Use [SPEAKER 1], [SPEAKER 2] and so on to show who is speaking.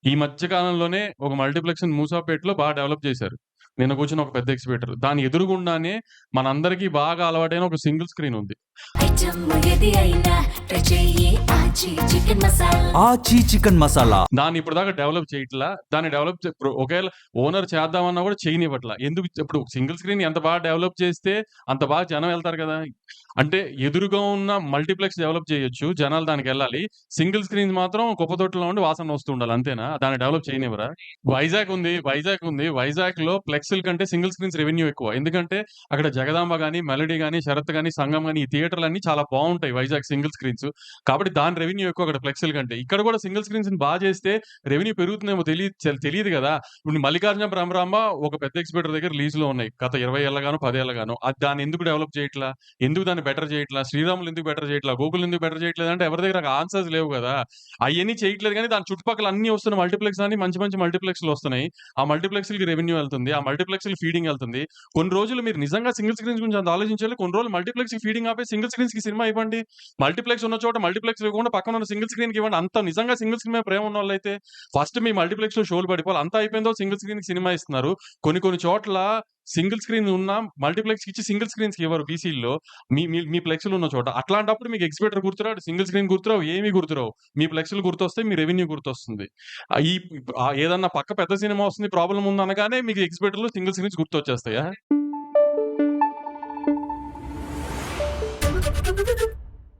[SPEAKER 1] ఈ మధ్య కాలంలోనే ఒక మల్టీప్లెక్స్‌ని మూసాపేటలో బాగా డెవలప్ చేశారు. నిన్న కూర్చున్న ఒక పెద్ద ఎగ్జిబిటర్. దాని ఎదురుగుండానే మనందరికీ బాగా అలవాటైన ఒక సింగిల్ స్క్రీన్ ఉంది.
[SPEAKER 2] ఐటమ్ ఏది అయినా ట్రై చెయ్యి ఆచి చికెన్ మసాలా.
[SPEAKER 3] ఆచి చికెన్ మసాలా.
[SPEAKER 1] దాన్ని ఇప్పటిదాకా డెవలప్ చేయట్లా. దాన్ని డెవలప్ ఇప్పుడు ఒకవేళ ఓనర్ చేద్దామన్నా కూడా చేయనివ్వట్లా. ఎందుకు ఇప్పుడు సింగిల్ స్క్రీన్ ఎంత బాగా డెవలప్ చేస్తే అంత బాగా జనం ఎళ్తారు కదా! అంటే ఎదురుగా ఉన్న మల్టీప్లెక్స్ డెవలప్ చేయొచ్చు. జనాలు దానికెళ్ళాలి. సింగిల్ స్క్రీన్స్ మాత్రం కుప్పతొట్టులో ఉండి వాసన వస్తూ ఉండాలి అంతేనా? దాన్ని డెవలప్ చేయనివ్వరా? వైజాగ్ ఉంది. వైజాగ్‌లో ఫ్లెక్స్‌ల కంటే సింగిల్ స్క్రీన్స్ రెవెన్యూ ఎక్కువ. ఎందుకంటే అక్కడ జగదాంబ గాని, మెలోడీ గాని, శరత్ గాని, సంగం గాని ఈ థియేటర్‌లన్నీ చాలా బావుంటాయి వైజాగ్ సింగిల్ స్క్రీన్స్. కాబట్టి దాని రెవెన్యూ ఎక్కువ అక్కడ ఫ్లెక్స్‌ల కంటే. ఇక్కడ కూడా సింగిల్ స్క్రీన్స్‌ని చేస్తే రెవెన్యూ పెరుగుతుందేమో తెలీదు గదా! ఇప్పుడు 'మల్లికార్జున భ్రమరాంబ' ఒక పెద్ద ఎగ్జిబిటర్ దగ్గర లీజ్‌లో ఉన్నాయి. గత 20 ఏళ్లగానో, 10 ఏళ్లగానో. దాన్ని ఎందుకు డెవలప్ చేయట్లా? ఎందుకు దాన్ని బెటర్ చేయట్లా? శ్రీరాములు ఎందుకు బెటర్ చేయట్లా? గోకుల్ ఎందుకు బెటర్ చేయట్లేదంటే ఎవరి దగ్గర ఆన్సర్స్ లేవు గదా! అయన్నీ చేయట్లేదు గానీ దాని చుట్టుపక్కల అన్నీ వస్తున్న మల్టీప్లెక్స్ అన్ని మంచి మంచి మల్టీప్లెక్స్‌లు వస్తున్నాయి. ఆ మల్టీప్లెక్స్‌లకి రెవెన్యూ ఎళ్తుంది. ఆ మల్టీప్లెక్స్‌లకి ఫీడింగ్ ఎళ్తుంది. కొన్ని రోజులు మీరు నిజంగా సింగిల్ స్క్రీన్స్ గురించి అంత ఆలోచించాలి. కొన్ని రోజులు మల్టీప్లెక్స్‌కి ఫీడింగ్ ఆపేసి సింగిల్ స్క్రీన్స్‌కి సినిమా ఇవ్వండి. మల్టీప్లెక్స్ ఉన్న చోట మల్టీప్లెక్స్ ఇవ్వకుండా పక్కన ఉన్న సింగిల్ స్క్రీన్‌కి ఇవ్వండి. అంత నిజంగా సింగిల్ స్క్రీన్ మీద ప్రేమ ఉన్నోళ్ళైతే ఫస్ట్ మీ మల్టీప్లెక్స్‌లో షోలు పడిపోవాలి. అంతా అయిపోయిందో సింగిల్ స్క్రీన్‌కి సినిమా ఇస్తున్నారు. కొన్ని కొన్ని చోట్ల సింగిల్ స్క్రీన్ ఉన్నా మల్టీప్లెక్స్‌కి ఇచ్చి సింగిల్ స్క్రీన్స్‌కి ఇవ్వరు బీసీల్లో. మీ మీ మీ ఫ్లెక్స్‌లు ఉన్న చోట. అట్లాంటప్పుడు మీకు ఎగ్జిబిటర్ గుర్తురాడు, సింగిల్ స్క్రీన్ గుర్తురావు, ఏమీ గుర్తురావు. మీ ఫ్లెక్స్‌లు గుర్తొస్తాయి. మీ రెవెన్యూ గుర్తొస్తుంది. ఈ ఏదన్నా పక్క పెద్ద సినిమా వస్తుంది ప్రాబ్లమ్ ఉందనగానే మీకు ఎగ్జిబిటర్‌లో సింగిల్ స్క్రీన్స్ గుర్తొచ్చేస్తాయా?